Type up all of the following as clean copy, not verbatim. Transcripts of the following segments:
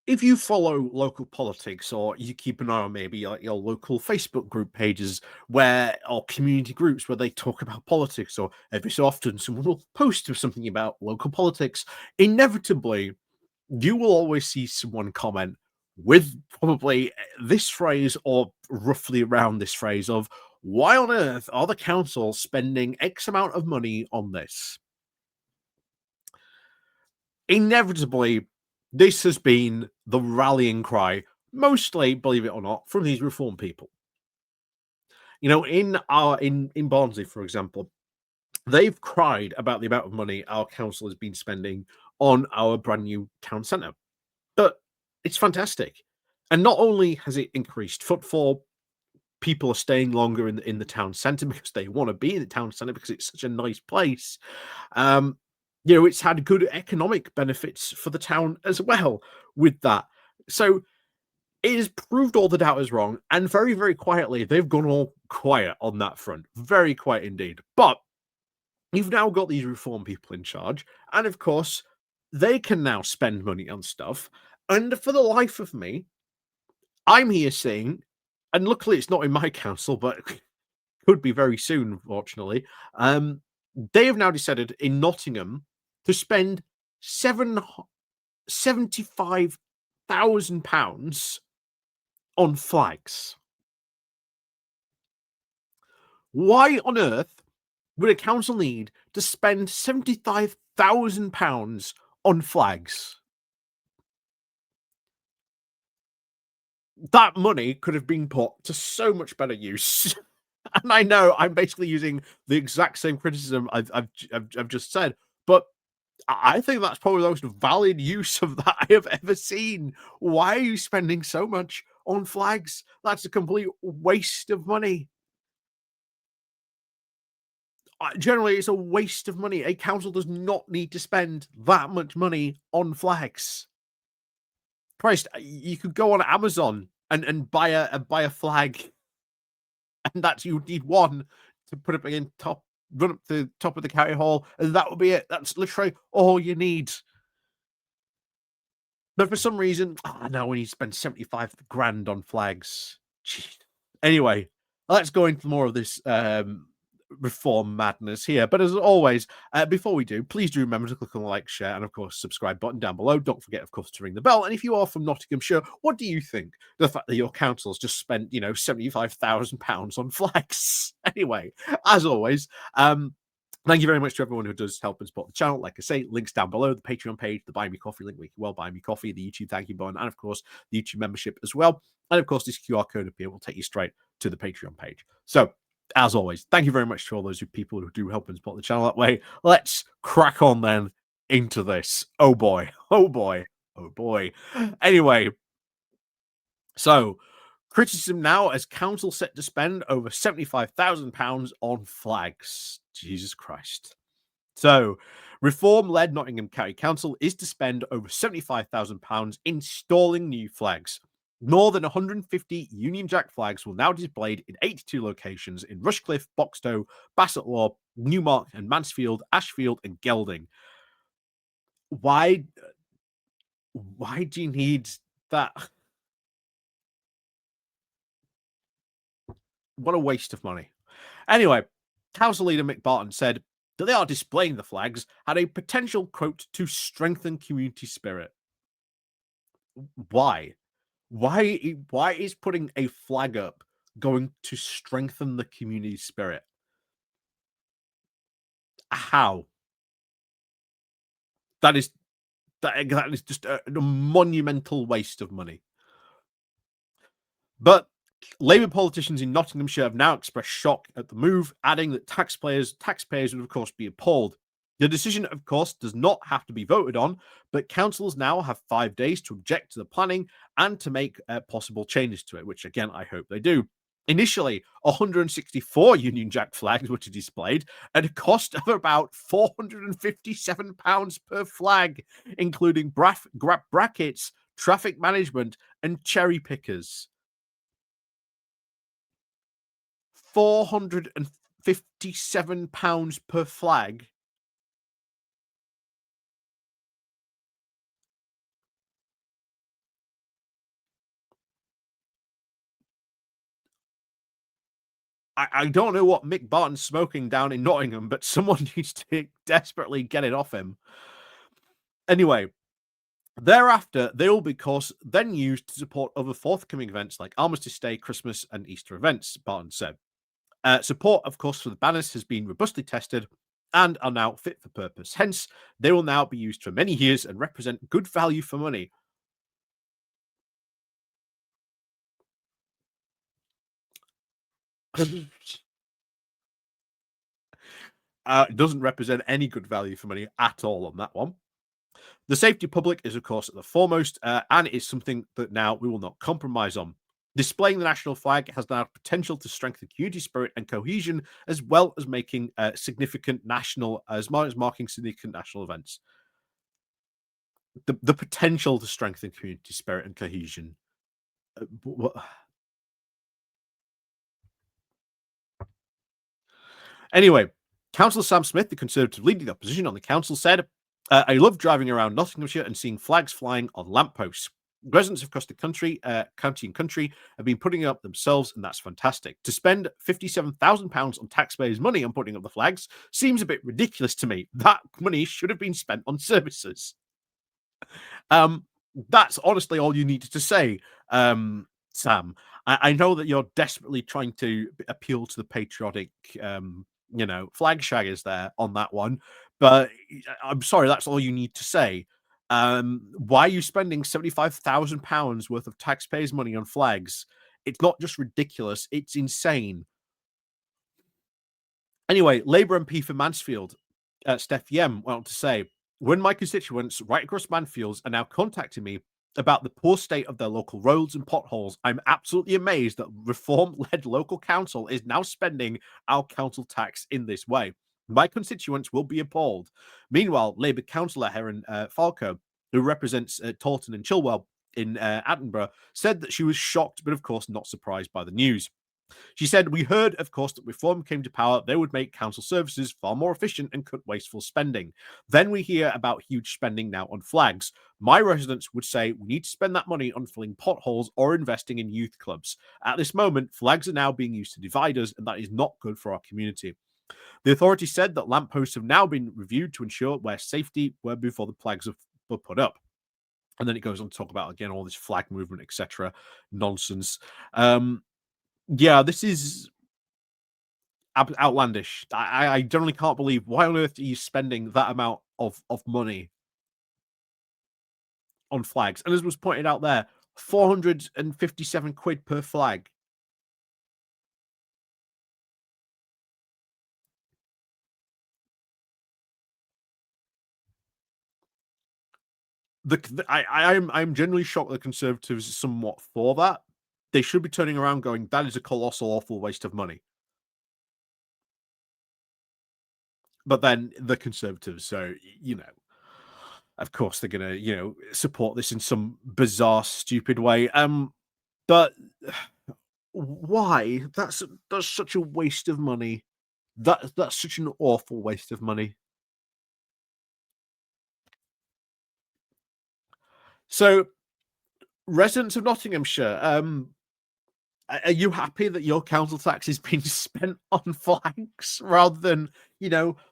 if you follow local politics or you keep an eye on maybe like your local Facebook group pages where or community groups where they talk about politics, or every so often someone will post something about local politics, inevitably you will always see someone comment with probably this phrase or roughly around this phrase of, why on earth are the council spending X amount of money on this? Inevitably, this has been the rallying cry, mostly, believe it or not, from these reform people. You know, in Barnsley, for example, they've cried about the amount of money our council has been spending on our brand new town centre. But it's fantastic. And not only has it increased footfall, people are staying longer in the town centre because they want to be in the town centre because it's such a nice place. Um, you know, it's had good economic benefits for the town as well with that. So it has proved all the doubters wrong, and very, very quietly, they've gone all quiet on that front. Very quiet indeed. But you've now got these reform people in charge, and of course, they can now spend money on stuff. And for the life of me, I'm here saying, and luckily it's not in my council, but could be very soon, unfortunately. They have now decided in Nottingham to spend £75,000 on flags. Why on earth would a council need to spend £75,000 on flags? That money could have been put to so much better use. And I know I'm basically using the exact same criticism I've just said, but I think that's probably the most valid use of that I have ever seen. Why are you spending so much on flags? That's a complete waste of money. Generally, it's a waste of money. A council does not need to spend that much money on flags. Christ, you could go on Amazon and buy a flag, and that's you would need one to put it in top, run up the top of the county hall, and that would be it. That's literally all you need. But for some reason, no, we need to spend 75 grand on flags. Jeez. Anyway, let's go into more of this reform madness here. But as always, before we do, please do remember to click on the like, share, and of course, subscribe button down below. Don't forget, of course, to ring the bell. And if you are from Nottinghamshire, what do you think? The fact that your council's just spent, you know, £75,000 on flags. Anyway, as always, thank you very much to everyone who does help and support the channel. Like I say, links down below, the Patreon page, the Buy Me Coffee link, where you can well buy me coffee, the YouTube thank you button, and of course, the YouTube membership as well. And of course, this QR code up here will take you straight to the Patreon page. So, as always, thank you very much to all those people who do help and support the channel that way. Let's crack on then into this. Oh boy, oh boy, oh boy. Anyway, so criticism now as council set to spend over £75,000 on flags. Jesus Christ. So, reform-led Nottingham County Council is to spend over £75,000 installing new flags. More than 150 Union Jack flags will now be displayed in 82 locations in Rushcliffe, Boxtow, Bassetlaw, Newmark, and Mansfield, Ashfield, and Gelding. Why do you need that? What a waste of money. Anyway, council leader Mick Barton said that they are displaying the flags had a potential, quote, to strengthen community spirit. Why? Why is putting a flag up going to strengthen the community spirit? How? That is that is just a monumental waste of money. But Labour politicians in Nottinghamshire have now expressed shock at the move, adding that taxpayers would of course be appalled. The decision, of course, does not have to be voted on, but councils now have 5 days to object to the planning and to make possible changes to it, which again, I hope they do. Initially, 164 Union Jack flags were to be displayed at a cost of about £457 per flag, including brackets, traffic management, and cherry pickers. £457 per flag. I don't know what Mick Barton's smoking down in Nottingham, but someone needs to desperately get it off him. Anyway, thereafter, they will be, of course, then used to support other forthcoming events like Armistice Day, Christmas, and Easter events, Barton said. Support, of course, for the banners has been robustly tested and are now fit for purpose. Hence, they will now be used for many years and represent good value for money. It doesn't represent any good value for money at all on that one. The safety public is, of course, at the foremost, and is something that now we will not compromise on. Displaying the national flag has now potential to strengthen community spirit and cohesion, as well as making significant national, as well as marking significant national events. The potential to strengthen community spirit and cohesion. What? Anyway, Councillor Sam Smith, the Conservative leading the opposition on the council, said, I love driving around Nottinghamshire and seeing flags flying on lampposts. Residents across the county and country have been putting up themselves, and that's fantastic. To spend £57,000 on taxpayers' money on putting up the flags seems a bit ridiculous to me. That money should have been spent on services. That's honestly all you needed to say, Sam. I know that you're desperately trying to appeal to the patriotic, flag shaggers there on that one, but I'm sorry, that's all you need to say. Why are you spending £75,000 worth of taxpayers' money on flags? It's not just ridiculous; it's insane. Anyway, Labour MP for Mansfield, Steph Yem, went on to say, when my constituents right across Mansfields are now contacting me about the poor state of their local roads and potholes, I'm absolutely amazed that reform-led local council is now spending our council tax in this way. My constituents will be appalled. Meanwhile, Labour councillor Heron Falco, who represents Taunton and Chilwell in Attenborough, said that she was shocked, but of course not surprised by the news. She said, we heard, of course, that reform came to power, they would make council services far more efficient and cut wasteful spending. Then we hear about huge spending now on flags. My residents would say we need to spend that money on filling potholes or investing in youth clubs. At this moment, flags are now being used to divide us, and that is not good for our community. The authority said that lampposts have now been reviewed to ensure where safety were before the flags were put up. And then it goes on to talk about, again, all this flag movement, etc. Nonsense. Yeah, this is outlandish. I generally can't believe, why on earth are you spending that amount of money on flags? And as was pointed out there, 457 quid per flag. I'm genuinely shocked the Conservatives are somewhat for that. They should be turning around going, that is a colossal, awful waste of money. But then the Conservatives, so, of course they're gonna, support this in some bizarre, stupid way. But why? That's such a waste of money. That's such an awful waste of money. So, residents of Nottinghamshire, are you happy that your council tax is being spent on flags rather than,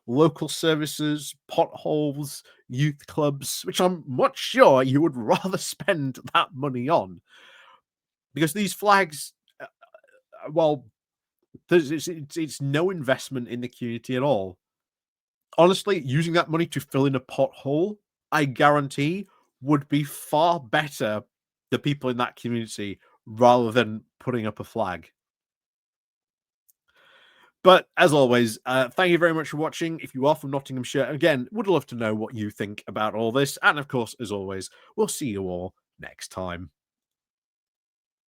local services, potholes, youth clubs, which I'm much sure you would rather spend that money on? Because these flags, well, it's no investment in the community at all. Honestly, using that money to fill in a pothole, I guarantee, would be far better the people in that community rather than putting up a flag. But as always, thank you very much for watching. If you are from Nottinghamshire, again, would love to know what you think about all this. And of course, as always, we'll see you all next time.